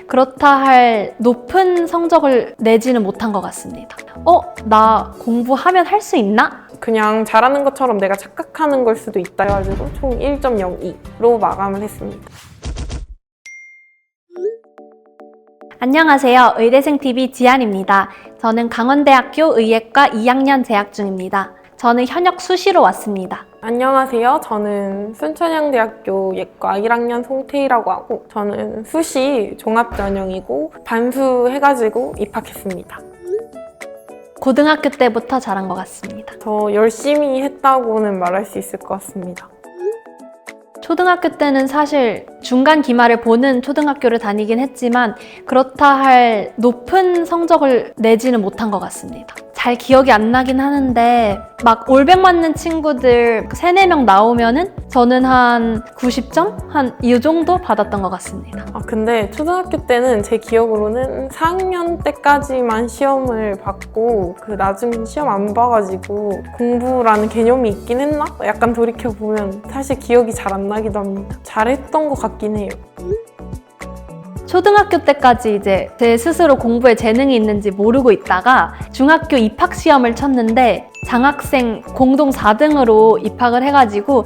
그렇다 할 높은 성적을 내지는 못한 것 같습니다. 나 공부하면 할 수 있나? 그냥 잘하는 것처럼 내가 착각하는 걸 수도 있다 해가지고 총 1.02로 마감을 했습니다. 안녕하세요. 의대생TV 지안입니다. 저는 강원대학교 의예과 2학년 재학 중입니다. 저는 현역 수시로 왔습니다. 안녕하세요. 저는 순천향대학교 예과 1학년 송태희라고 하고 저는 수시 종합전형이고 반수해가지고 입학했습니다. 고등학교 때부터 잘한 것 같습니다. 더 열심히 했다고는 말할 수 있을 것 같습니다. 초등학교 때는 사실 중간 기말을 보는 초등학교를 다니긴 했지만 그렇다 할 높은 성적을 내지는 못한 것 같습니다. 잘 기억이 안 나긴 하는데 막 올백 맞는 친구들 3, 4명 나오면은 저는 한 90점? 한 이 정도 받았던 것 같습니다. 근데 초등학교 때는 제 기억으로는 4학년 때까지만 시험을 받고 나중에 시험 안 봐가지고 공부라는 개념이 있긴 했나? 약간 돌이켜보면 사실 기억이 잘 안 나기도 합니다. 잘했던 것 같긴 해요. 초등학교 때까지 이제 제 스스로 공부에 재능이 있는지 모르고 있다가 중학교 입학 시험을 쳤는데 장학생 공동 4등으로 입학을 해가지고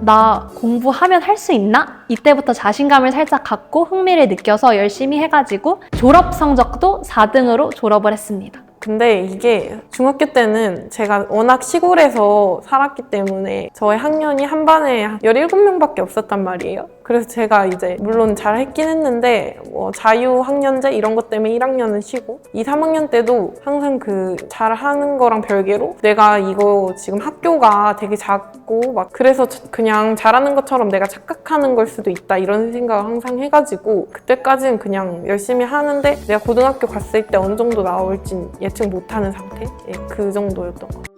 나 공부하면 할 수 있나? 이때부터 자신감을 살짝 갖고 흥미를 느껴서 열심히 해가지고 졸업 성적도 4등으로 졸업을 했습니다. 근데 이게 중학교 때는 제가 워낙 시골에서 살았기 때문에 저의 학년이 한 반에 17명밖에 없었단 말이에요. 그래서 제가 이제 물론 잘 했긴 했는데 자유학년제 이런 것 때문에 1학년은 쉬고 2, 3학년 때도 항상 잘하는 거랑 별개로 내가 이거 지금 학교가 되게 작고 막 그래서 그냥 잘하는 것처럼 내가 착각하는 걸 수도 있다 이런 생각을 항상 해가지고 그때까지는 그냥 열심히 하는데 내가 고등학교 갔을 때 어느 정도 나올진 예측 못하는 상태? 그 정도였던 것 같아요.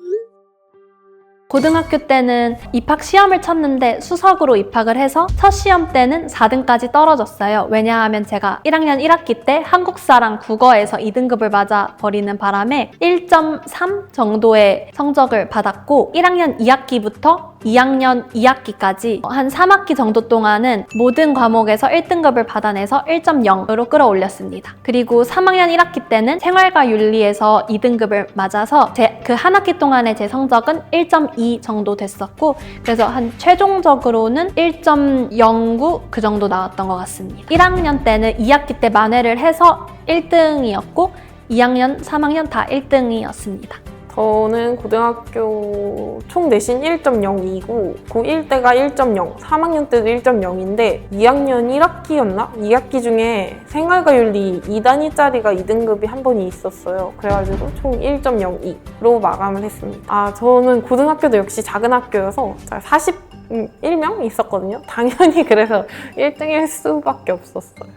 고등학교 때는 입학 시험을 쳤는데 수석으로 입학을 해서 첫 시험 때는 4등까지 떨어졌어요. 왜냐하면 제가 1학년 1학기 때 한국사랑 국어에서 2등급을 맞아버리는 바람에 1.3 정도의 성적을 받았고 1학년 2학기부터 2학년 2학기까지 한 3학기 정도 동안은 모든 과목에서 1등급을 받아내서 1.0으로 끌어올렸습니다. 그리고 3학년 1학기 때는 생활과 윤리에서 2등급을 맞아서 그 한 학기 동안의 제 성적은 1.2 정도 됐었고 그래서 한 최종적으로는 1.09 그 정도 나왔던 것 같습니다. 1학년 때는 2학기 때 만회를 해서 1등이었고 2학년, 3학년 다 1등이었습니다. 저는 고등학교 총 내신 1.02고 고1 때가 1.0, 3학년 때도 1.0인데 2학년 1학기였나? 2학기 중에 생활과 윤리 2단위짜리가 2등급이 한 번이 있었어요. 그래가지고 총 1.02로 마감을 했습니다. 저는 고등학교도 역시 작은 학교여서 41명 있었거든요. 당연히 그래서 1등일 수밖에 없었어요.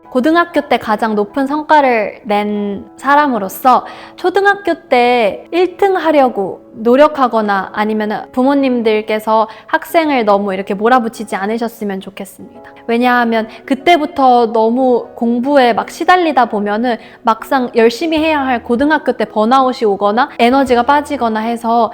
고등학교 때 가장 높은 성과를 낸 사람으로서 초등학교 때 1등 하려고 노력하거나 아니면 부모님들께서 학생을 너무 이렇게 몰아붙이지 않으셨으면 좋겠습니다. 왜냐하면 그때부터 너무 공부에 막 시달리다 보면은 막상 열심히 해야 할 고등학교 때 번아웃이 오거나 에너지가 빠지거나 해서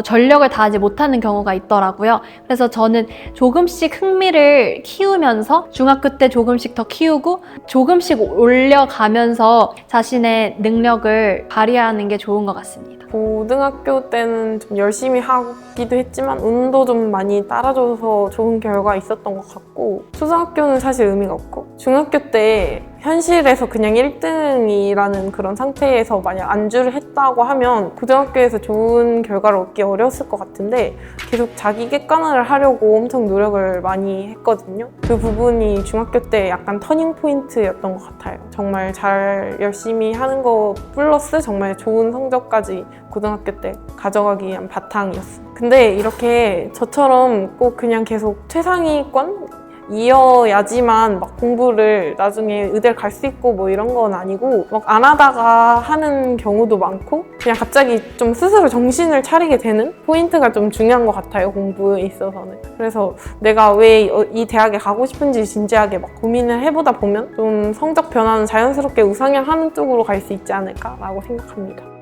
전력을 다하지 못하는 경우가 있더라고요. 그래서 저는 조금씩 흥미를 키우면서 중학교 때 조금씩 더 키우고 조금씩 올려가면서 자신의 능력을 발휘하는 게 좋은 것 같습니다. 고등학교 때는 좀 열심히 하기도 했지만 운도 좀 많이 따라줘서 좋은 결과 있었던 것 같고 초등학교는 사실 의미가 없고 중학교 때 현실에서 그냥 1등이라는 그런 상태에서 만약 안주를 했다고 하면 고등학교에서 좋은 결과를 얻기 어려웠을 것 같은데 계속 자기 객관화를 하려고 엄청 노력을 많이 했거든요. 그 부분이 중학교 때 약간 터닝 포인트였던 것 같아요. 정말 잘 열심히 하는 거 플러스 정말 좋은 성적까지 고등학교 때 가져가기 위한 바탕이었어요. 근데 이렇게 저처럼 꼭 그냥 계속 최상위권 이어야지만 막 공부를 나중에 의대를 갈 수 있고 뭐 이런 건 아니고 막 안 하다가 하는 경우도 많고 그냥 갑자기 좀 스스로 정신을 차리게 되는 포인트가 좀 중요한 것 같아요, 공부에 있어서는. 그래서 내가 왜 이 대학에 가고 싶은지 진지하게 막 고민을 해보다 보면 좀 성적 변화는 자연스럽게 우상향하는 쪽으로 갈 수 있지 않을까라고 생각합니다.